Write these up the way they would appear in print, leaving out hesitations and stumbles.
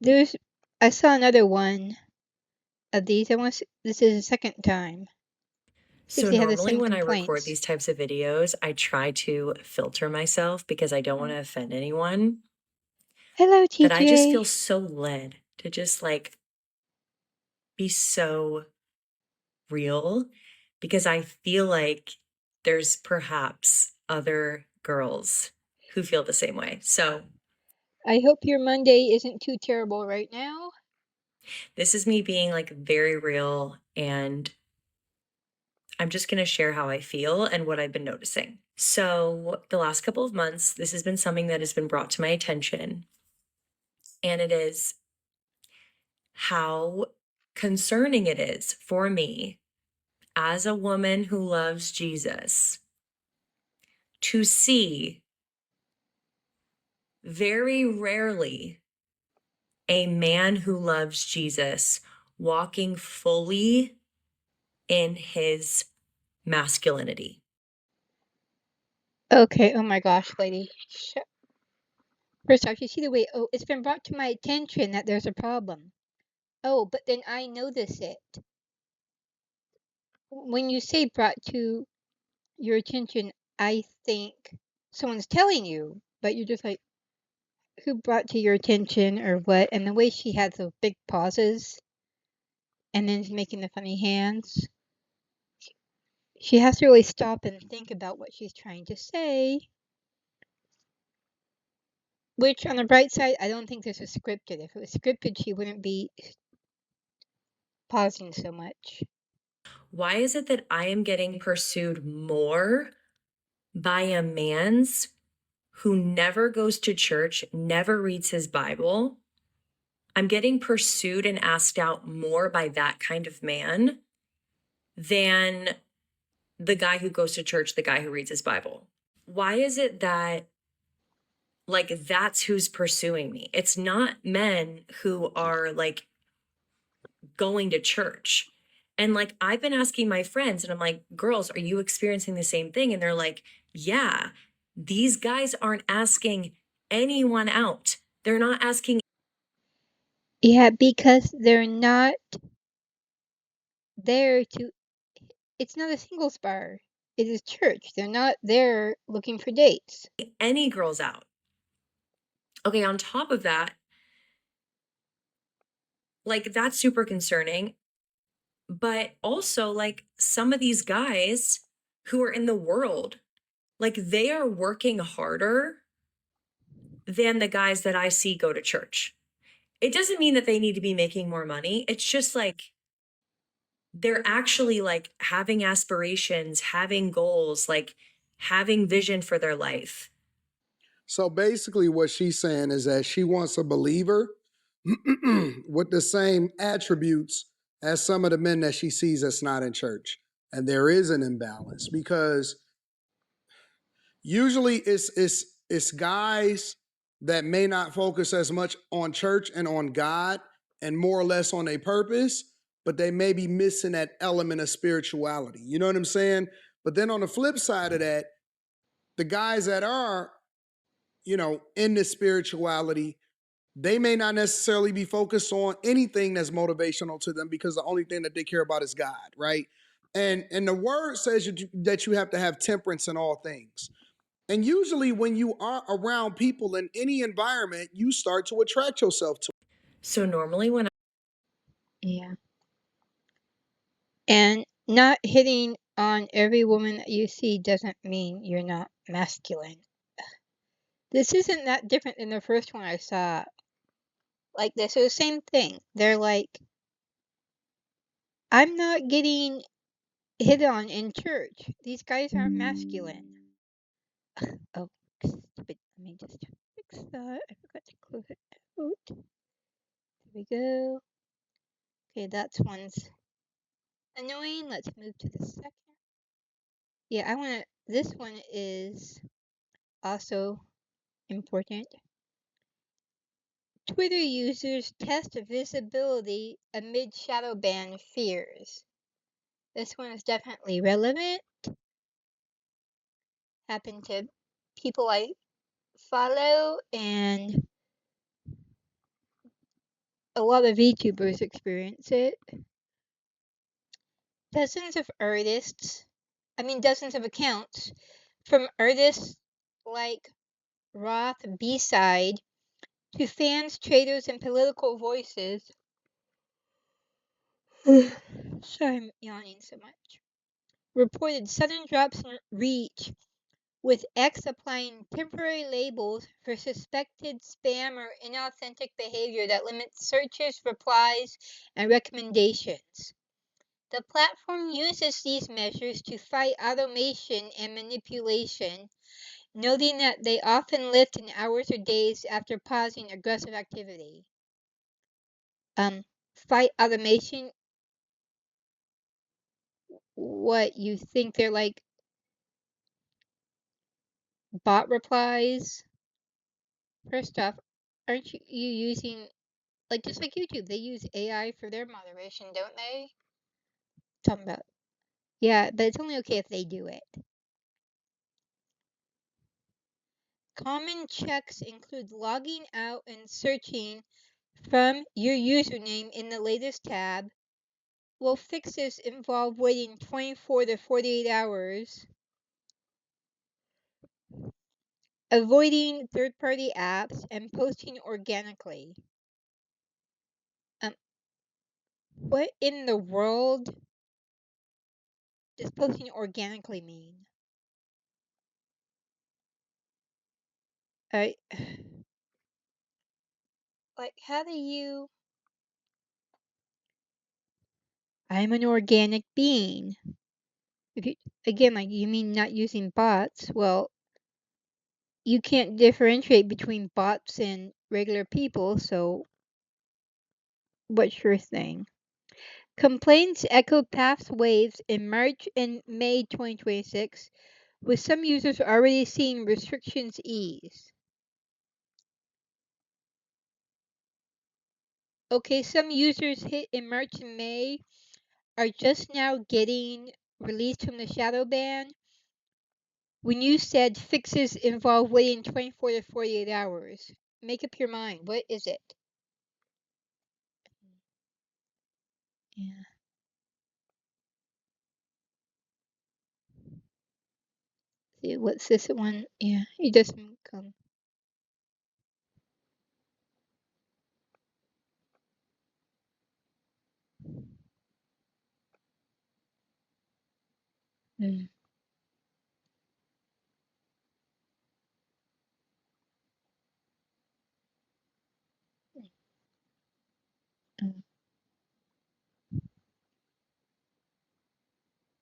I saw another one of these. This is the second time. See if So they have the normally same when I record complaints. these types of videos, I try to filter myself because I don't want to offend anyone. Hello, That I just TJ. feel so led to just like be so real because I feel like there's perhaps other girls who feel the same way. So I hope your Monday isn't too terrible right now. this is me being like very real, and I'm just going to share how I feel and what I've been noticing. So, the last couple of months, this has been something that has been brought to my attention, and it is how concerning it is for me as a woman who loves Jesus to see very rarely a man who loves Jesus walking fully in his masculinity. Okay, oh my gosh, lady. First off, you see the way, oh, it's been brought to my attention that there's a problem. Oh, but then I notice it. When you say brought to your attention, I think someone's telling you, but you're just like, who brought to your attention or what? And the way she has those big pauses and then is making the funny hands, she has to really stop and think about what she's trying to say. Which, on the bright side, I don't think this is scripted. If it was scripted, she wouldn't be pausing so much. Why is it that I am getting pursued more by a man's who never goes to church, never reads his Bible? I'm getting pursued and asked out more by that kind of man than the guy who goes to church, the guy who reads his Bible. Why is it that like that's who's pursuing me? It's not men who are like going to church. And like I've been asking my friends and I'm like, "Girls, are you experiencing the same thing?" And they're like, "Yeah. These guys aren't asking anyone out. They're not asking." Yeah, because they're not there to. It's not a singles bar. It is church. They're not there looking for dates. Any girls out. Okay, on top of that, like that's super concerning. But also, like some of these guys who are in the world, like they are working harder than the guys that I see go to church. It doesn't mean that they need to be making more money. It's just like they're actually like having aspirations, having goals, like having vision for their life. So basically, what she's saying is that she wants a believer with the same attributes as some of the men that she sees that's not in church. And there is an imbalance because usually it's guys that may not focus as much on church and on God and more or less on a purpose, but they may be missing that element of spirituality. You know what I'm saying? But then on the flip side of that, the guys that are, in this spirituality, they may not necessarily be focused on anything that's motivational to them because the only thing that they care about is God, right? And the word says that you have to have temperance in all things. And usually when you are around people in any environment, you start to attract yourself to. So normally when Yeah. And not hitting on every woman that you see doesn't mean you're not masculine. This isn't that different than the first one I saw. Like this, is the same thing. They're like, I'm not getting hit on in church. These guys aren't masculine. Oh, stupid. Let me just fix that. I forgot to close it out. There we go. Okay, that's one's annoying. Let's move to the second. Yeah, I want to. This one is also important. Twitter users test visibility amid shadow ban fears. This one is definitely relevant. Happened to people I follow, and a lot of VTubers experience it. Dozens of artists, dozens of accounts from artists like Roth B-Side to fans, traders, and political voices. Sorry, I'm yawning so much. Reported sudden drops in reach, with X applying temporary labels for suspected spam or inauthentic behavior that limits searches, replies, and recommendations. The platform uses these measures to fight automation and manipulation, noting that they often lift in hours or days after pausing aggressive activity. Fight automation? What, you think they're like bot replies? First off, aren't you using, like, just like YouTube, they use AI for their moderation, don't they? Talking about, yeah, but it's only okay if they do it. Common checks include logging out and searching from your username in the latest tab. Well, fixes involve waiting 24 to 48 hours, avoiding third-party apps, and posting organically. Um, what in the world does posting organically mean? I like, how do you? I'm an organic being. If you, again, like, you mean not using bots? Well, you can't differentiate between bots and regular people, so what's your thing? Complaints echoed past waves in March and May 2026, with some users already seeing restrictions ease. Okay, some users hit in March and May are just now getting released from the shadow ban. When you said fixes involve waiting 24 to 48 hours, make up your mind. What is it? Yeah. See, what's this one? Yeah, it doesn't come. Mm. Oh,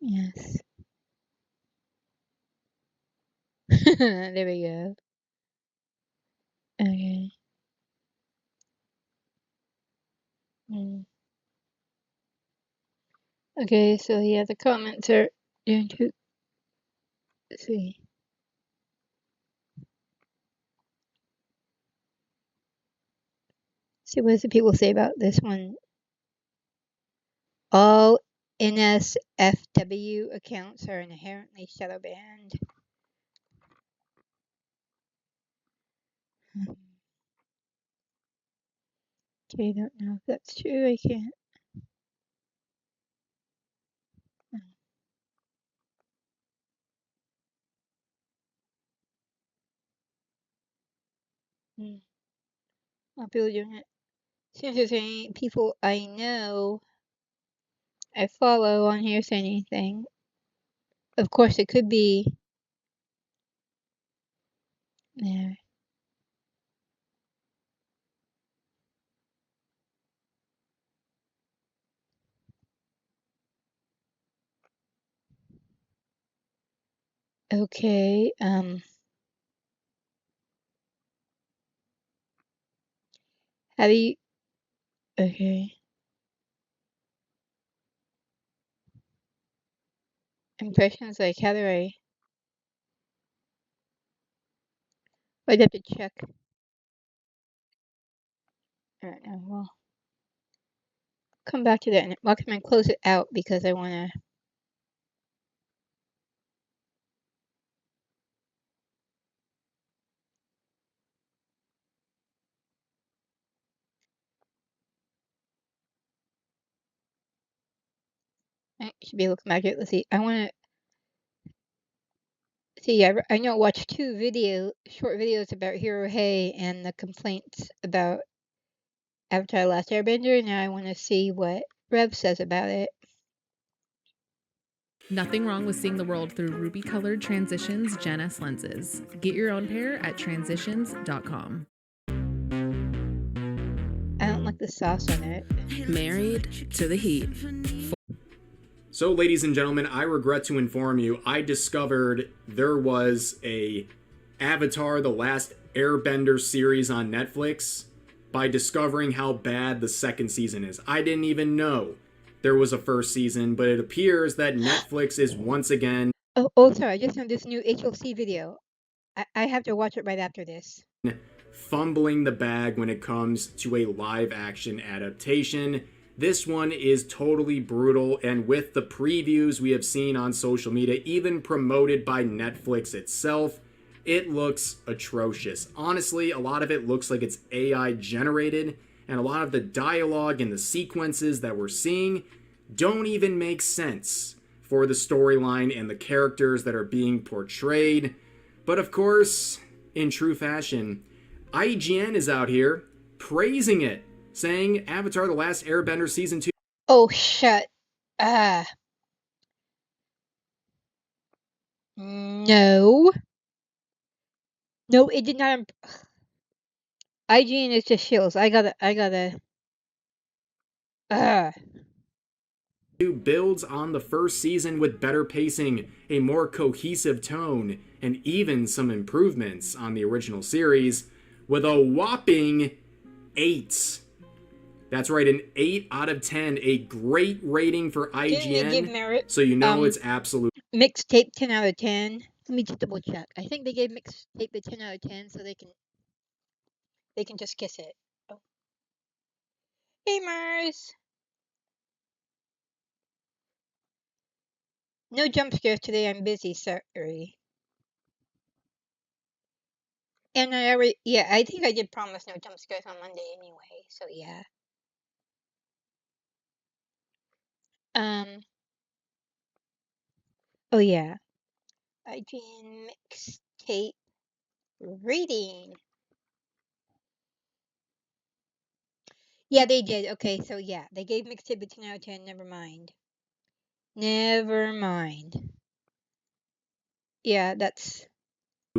yes. There we go. Okay. Mm. Okay, so yeah, the comments are going to see. See what the people say about this one. All NSFW accounts are inherently shadow banned. Okay, I don't know if that's true. I can't. Mm. Not people doing it. Since there's any people I know I follow on here say anything, of course it could be. Yeah. Okay. Have you? Okay. Impressions, like, how do I'd have to check. I don't know. Well, come back to that and I'll come and close it out because I want to. I should be able to come back here. Let's see. I want to see. I know I watched 2 short videos about Hero Hay and the complaints about Avatar: The Last Airbender. Now I want to see what Rev says about it. Nothing wrong with seeing the world through ruby-colored Transitions Gen S lenses. Get your own pair at transitions.com. I don't like the sauce on it. Married to the heat. So, ladies and gentlemen, I regret to inform you, I discovered there was a Avatar: The Last Airbender series on Netflix by discovering how bad the second season is. I didn't even know there was a first season, but it appears that Netflix is once again Sorry. I just found this new HLC video. I have to watch it right after this. fumbling the bag when it comes to a live action adaptation. This one is totally brutal, and with the previews we have seen on social media, even promoted by Netflix itself, it looks atrocious. Honestly, a lot of it looks like it's AI generated, and a lot of the dialogue and the sequences that we're seeing don't even make sense for the storyline and the characters that are being portrayed. But of course, in true fashion, IGN is out here praising it, saying Avatar: The Last Airbender Season 2 Oh, shut. No. No, it did not. IGN is just shills. I gotta. builds on the first season with better pacing, a more cohesive tone, and even some improvements on the original series, with a whopping 8. That's right, an 8 out of 10, a great rating for IGN. So you know it's absolute. Mixtape 10 out of 10. Let me just double check. I think they gave Mixtape a 10 out of 10 so they can just kiss it. Oh. Hey, Mars. No jump scares today. I'm busy. Sorry. And I think I did promise no jump scares on Monday anyway. So yeah. Oh yeah. IGN Mixtape rating. Yeah, they did. Okay, so yeah, they gave Mixtape a 10 out of 10. Never mind. Never mind. Yeah, that's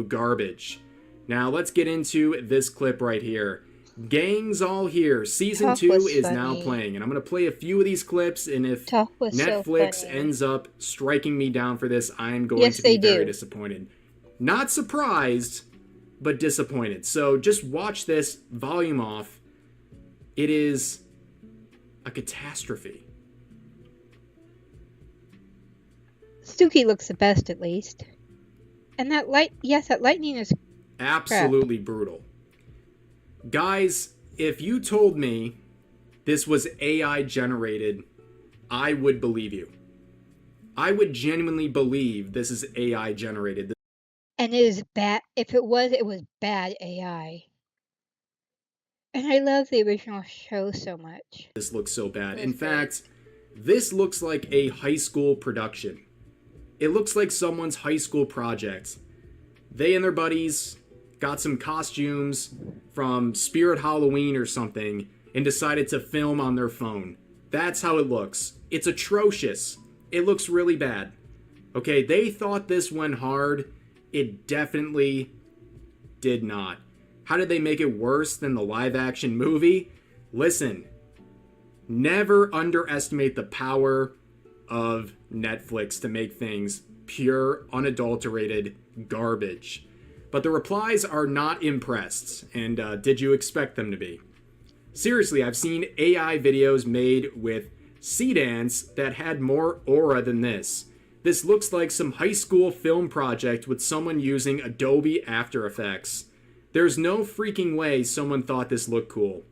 Garbage. Now let's get into this clip right here. Gang's all here. Season Talk 2 was is now funny. playing, and I'm going to play a few of these clips, and if Talk was so Netflix funny. ends up striking me down for this, I'm going Yes, to be they very do. disappointed. Not surprised, but disappointed. So just watch this, volume off. It is a catastrophe. Suki looks the best, at least. And that lightning is Absolutely brutal. Guys, if you told me this was AI generated, I would believe you. I would genuinely believe this is AI generated. and it is bad. If it was bad AI. And I love the original show so much. This looks so bad. In Great. fact, this looks like a high school production. It looks like someone's high school project. They and their buddies got some costumes from Spirit Halloween or something and decided to film on their phone. That's how it looks. It's atrocious. It looks really bad. Okay, they thought this went hard. It definitely did not. How did they make it worse than the live action movie? Listen, never underestimate the power of Netflix to make things pure, unadulterated garbage. But the replies are not impressed, and did you expect them to be? Seriously, I've seen AI videos made with Seedance that had more aura than this. This looks like some high school film project with someone using Adobe After Effects. There's no freaking way someone thought this looked cool.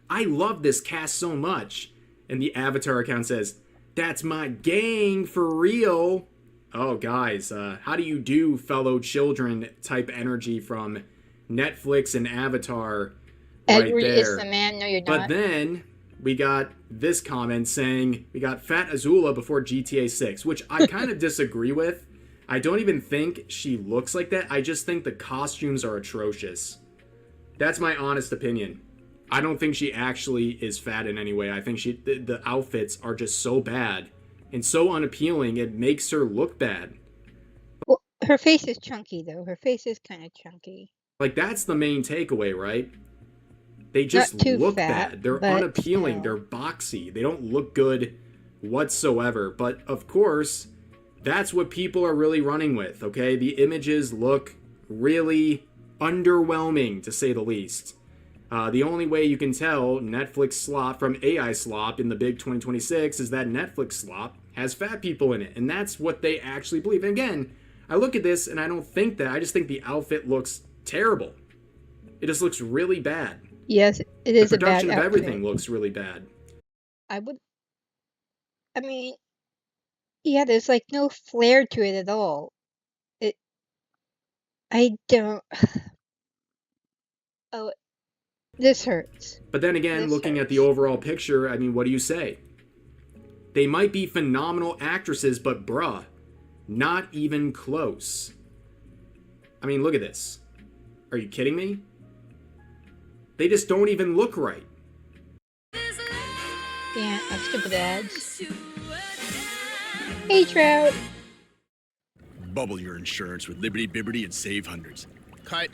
I love this cast so much. And the Avatar account says, "That's my gang for real." Oh, guys, how do you do, fellow children type energy from Netflix and Avatar right Edward there. is the man. No, you're not. But then we got this comment saying we got Fat Azula before GTA 6, which I kind of disagree with. I don't even think she looks like that. I just think the costumes are atrocious. That's my honest opinion. I don't think she actually is fat in any way. I think the outfits are just so bad and so unappealing, it makes her look bad. Well, her face is chunky, though. Her face is kind of chunky. Like, that's the main takeaway, right? They just Not too look fat, bad. They're but unappealing. still. They're boxy. They don't look good whatsoever. But, of course, that's what people are really running with, okay? The images look really underwhelming, to say the least. The only way you can tell Netflix slop from AI slop in the big 2026 is that Netflix slop has fat people in it. And that's what they actually believe. And again, I look at this and I don't think that. I just think the outfit looks terrible. It just looks really bad. Yes, it is The a bad production of outfit. everything looks really bad. I mean, yeah, there's like no flair to it at all. I don't. Oh, this hurts. But then again, This looking at the hurts. overall picture, I mean, what do you say? They might be phenomenal actresses, but bruh, not even close. I mean, look at this. Are you kidding me? They just don't even look right. Yeah, stupid ads. Hey, Trout. Bubble your insurance with Liberty Bibberty and save hundreds. Cut.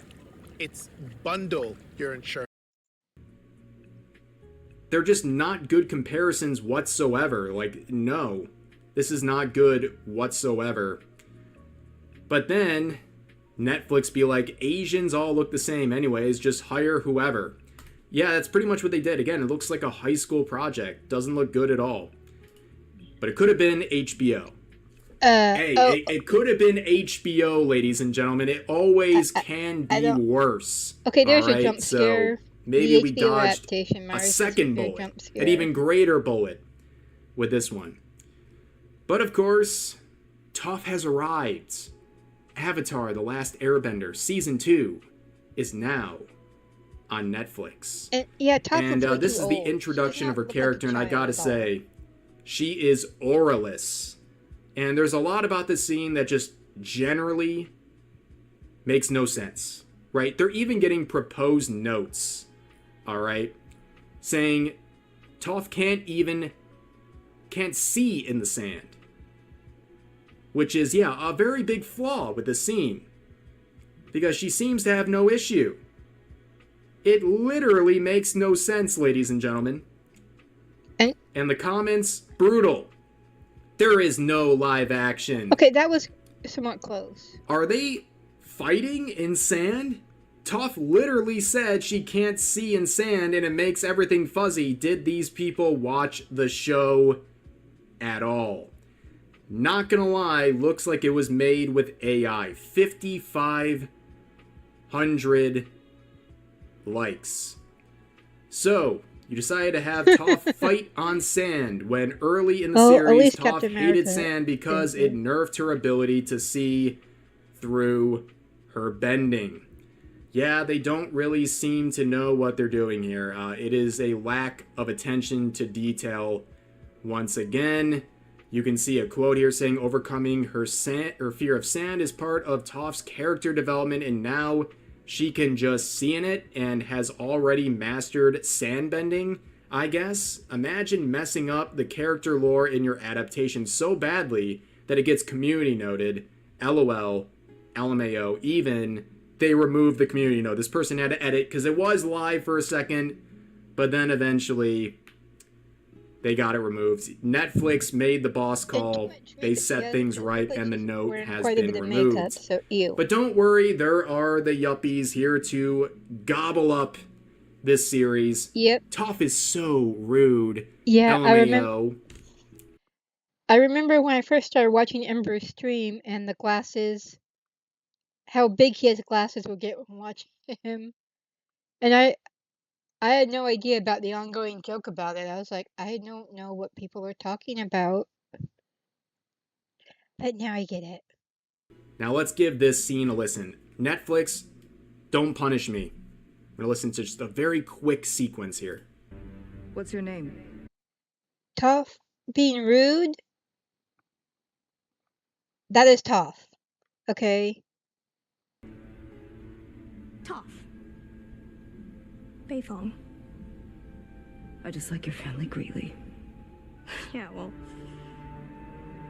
It's bundle your insurance. They're just not good comparisons whatsoever. Like, no, this is not good whatsoever. But then Netflix be like, Asians all look the same anyways, just hire whoever. Yeah, that's pretty much what they did. Again, it looks like a high school project. Doesn't look good at all. But it could have been HBO. It could have been HBO, ladies and gentlemen. It always can be worse. Okay, there's all right? a jump scare. So maybe we HBO dodged adaptation, a Mars, second there's a bullet, jump scare. an even greater bullet with this one. But of course, Toph has arrived. Avatar: The Last Airbender Season 2 is now on Netflix. And yeah, Toph And looks way this too is the old. introduction She does of her not look like a character, and I child gotta at all. say, she is auraless. And there's a lot about this scene that just generally makes no sense, right? They're even getting proposed notes, all right, saying Toph can't see in the sand, which is, yeah, a very big flaw with the scene, because she seems to have no issue. It literally makes no sense, ladies and gentlemen. And the comments, brutal. There is no live action. Okay, that was somewhat close. Are they fighting in sand? Toph literally said she can't see in sand and it makes everything fuzzy. Did these people watch the show at all? Not gonna lie, looks like it was made with AI. 5,500 likes. So, you decided to have Toph fight on sand when early in the At series least Toph Captain hated America sand because didn't. it nerfed her ability to see through her bending. Yeah, they don't really seem to know what they're doing here. It is a lack of attention to detail once again. You can see a quote here saying overcoming her fear of sand is part of Toph's character development, and now she can just see in it and has already mastered sand bending, I guess. Imagine messing up the character lore in your adaptation so badly that it gets community noted. LOL, LMAO, even they removed the community note. This person had to edit because it was live for a second, but then eventually they got it removed. Netflix made the boss call. They set things right, and the note has been removed. Makeup, so ew. But don't worry, there are the yuppies here to gobble up this series. Yep. Toph is so rude. Yeah, LMAO. I remember when I first started watching Ember's stream and the glasses, how big his glasses would get when watching him. And I had no idea about the ongoing joke about it. I was like, I don't know what people are talking about. But now I get it. Now let's give this scene a listen. Netflix, don't punish me. I'm going to listen to just a very quick sequence here. What's your name? Tough being rude, that is tough. Okay? Tough. Beifong. I just like your family greatly. Yeah, well,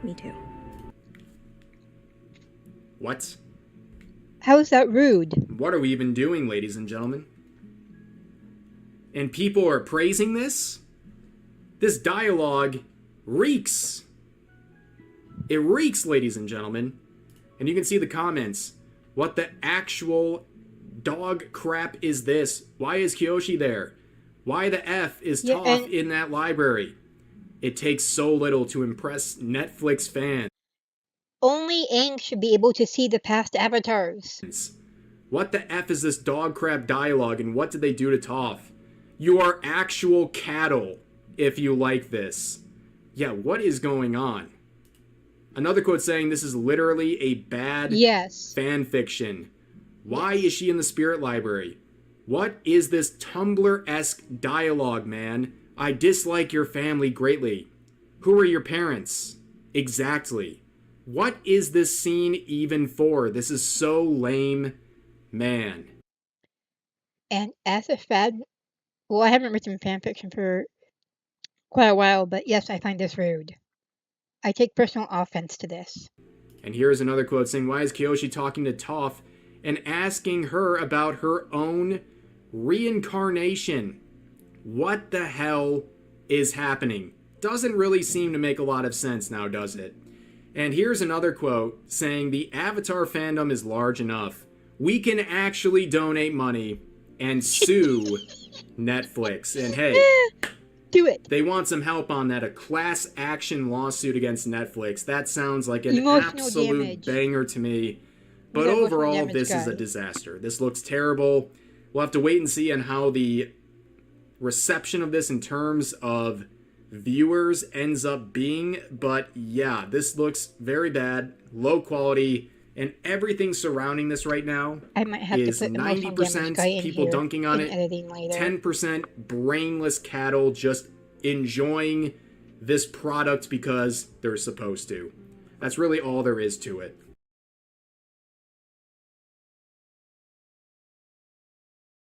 me too. What? How is that rude? What are we even doing, ladies and gentlemen? And people are praising this? This dialogue reeks. It reeks, ladies and gentlemen. And you can see the comments. What the actual dog crap is this? Why is Kyoshi there? Why the F is Yeah, Toph and- in that library? It takes so little to impress Netflix fans. Only Aang should be able to see the past avatars. What the F is this dog crap dialogue, and what did they do to Toph? You are actual cattle if you like this. Yeah, what is going on? Another quote saying this is literally a bad Yes. fan fiction. Why is she in the spirit library? What is this Tumblr-esque dialogue, man? I dislike your family greatly. Who are your parents? Exactly. What is this scene even for? This is so lame, man. And as a fan, well, I haven't written fanfiction for quite a while, but yes, I find this rude. I take personal offense to this. And here's another quote saying, why is Kyoshi talking to Toph and asking her about her own reincarnation? What the hell is happening? Doesn't really seem to make a lot of sense now, does it? And here's another quote saying the Avatar fandom is large enough. We can actually donate money and sue Netflix. And hey, do it. They want some help on that, a class action lawsuit against Netflix. That sounds like an Emotional absolute damage. banger to me. But Emotional overall, damage, this is a guys. disaster. This looks terrible. We'll have to wait and see on how the reception of this in terms of viewers ends up being. But yeah, this looks very bad, low quality, and everything surrounding this right now I might have to is put emotional damage 90% guy in people here dunking on in it, editing later. 10% brainless cattle just enjoying this product because they're supposed to. That's really all there is to it.